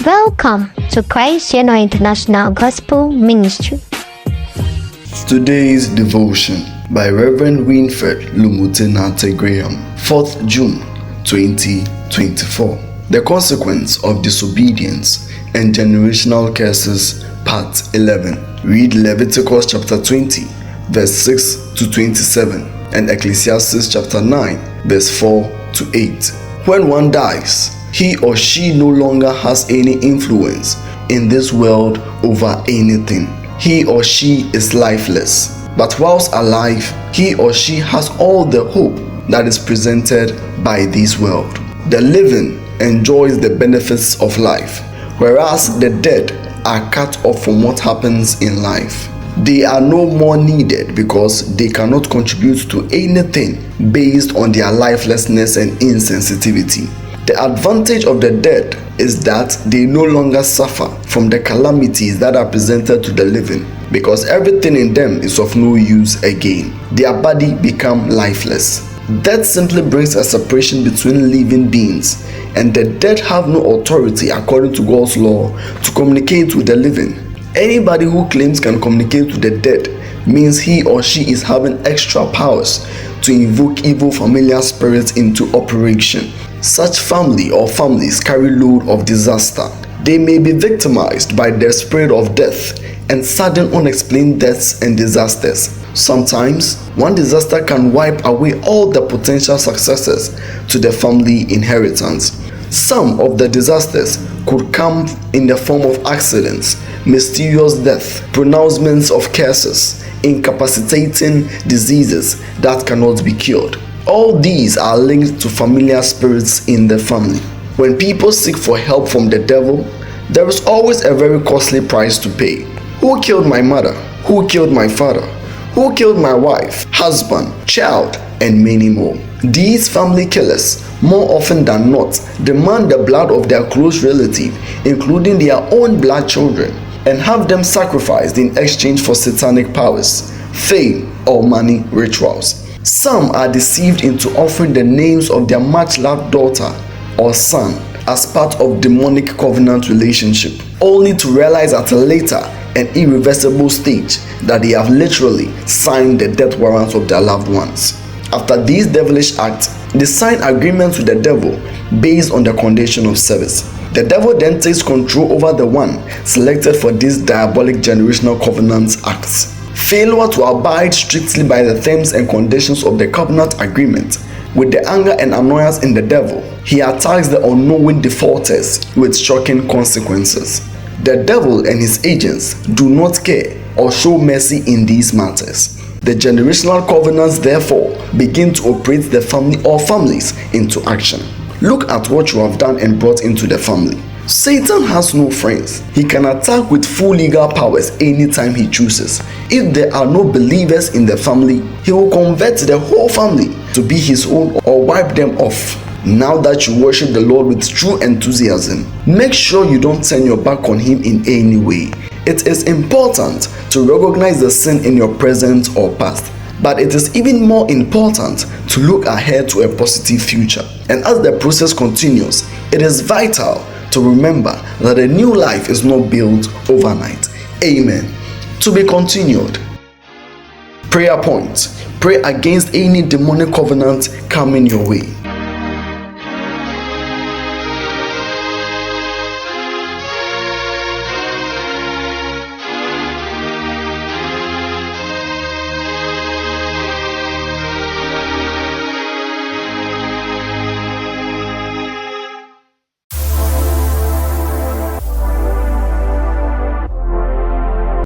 Welcome to Christ General International Gospel Ministry. Today's devotion by Reverend Winfred Lomotey Nartey-Graham, 4th June 2024. The consequence of disobedience and generational curses, part 11. Read Leviticus chapter 20, verse 6 to 27, and Ecclesiastes chapter 9, verse 4 to 8. When one dies, he or she no longer has any influence in this world over anything. He or she is lifeless. But whilst alive, he or she has all the hope that is presented by this world. The living enjoys the benefits of life, whereas the dead are cut off from what happens in life. They are no more needed because they cannot contribute to anything based on their lifelessness and insensitivity. The advantage of the dead is that they no longer suffer from the calamities that are presented to the living, because everything in them is of no use again. Their body become lifeless. Death simply brings a separation between living beings, and the dead have no authority according to God's law to communicate with the living. Anybody who claims can communicate with the dead means he or she is having extra powers to invoke evil familiar spirits into operation. Such family or families carry load of disaster. They may be victimized by the spirit of death and sudden unexplained deaths and disasters. Sometimes, one disaster can wipe away all the potential successors to the family inheritance. Some of the disasters could come in the form of accidents, mysterious death, pronouncements of curses, incapacitating diseases that cannot be cured. All these are linked to familiar spirits in the family. When people seek for help from the devil, there is always a very costly price to pay. Who killed my mother? Who killed my father? Who killed my wife, husband, child, and many more? These family killers, more often than not, demand the blood of their close relative, including their own blood children, and have them sacrificed in exchange for satanic powers, fame, or money rituals. Some are deceived into offering the names of their much-loved daughter or son as part of demonic covenant relationship, only to realize at a later and irreversible stage that they have literally signed the death warrants of their loved ones. After these devilish acts, they sign agreements with the devil based on the condition of service. The devil then takes control over the one selected for these diabolic generational covenant acts. Failure to abide strictly by the terms and conditions of the covenant agreement, with the anger and annoyance in the devil, he attacks the unknowing defaulters with shocking consequences. The devil and his agents do not care or show mercy in these matters. The generational covenants therefore begin to operate the family or families into action. Look at what you have done and brought into the family. Satan has no friends. He can attack with full legal powers anytime he chooses. If there are no believers in the family, he will convert the whole family to be his own or wipe them off. Now that you worship the Lord with true enthusiasm, make sure you don't turn your back on him in any way. It is important to recognize the sin in your present or past, but it is even more important to look ahead to a positive future. And as the process continues, it is vital to remember that a new life is not built overnight. Amen. To be continued. Prayer points. Pray against any demonic covenant coming your way.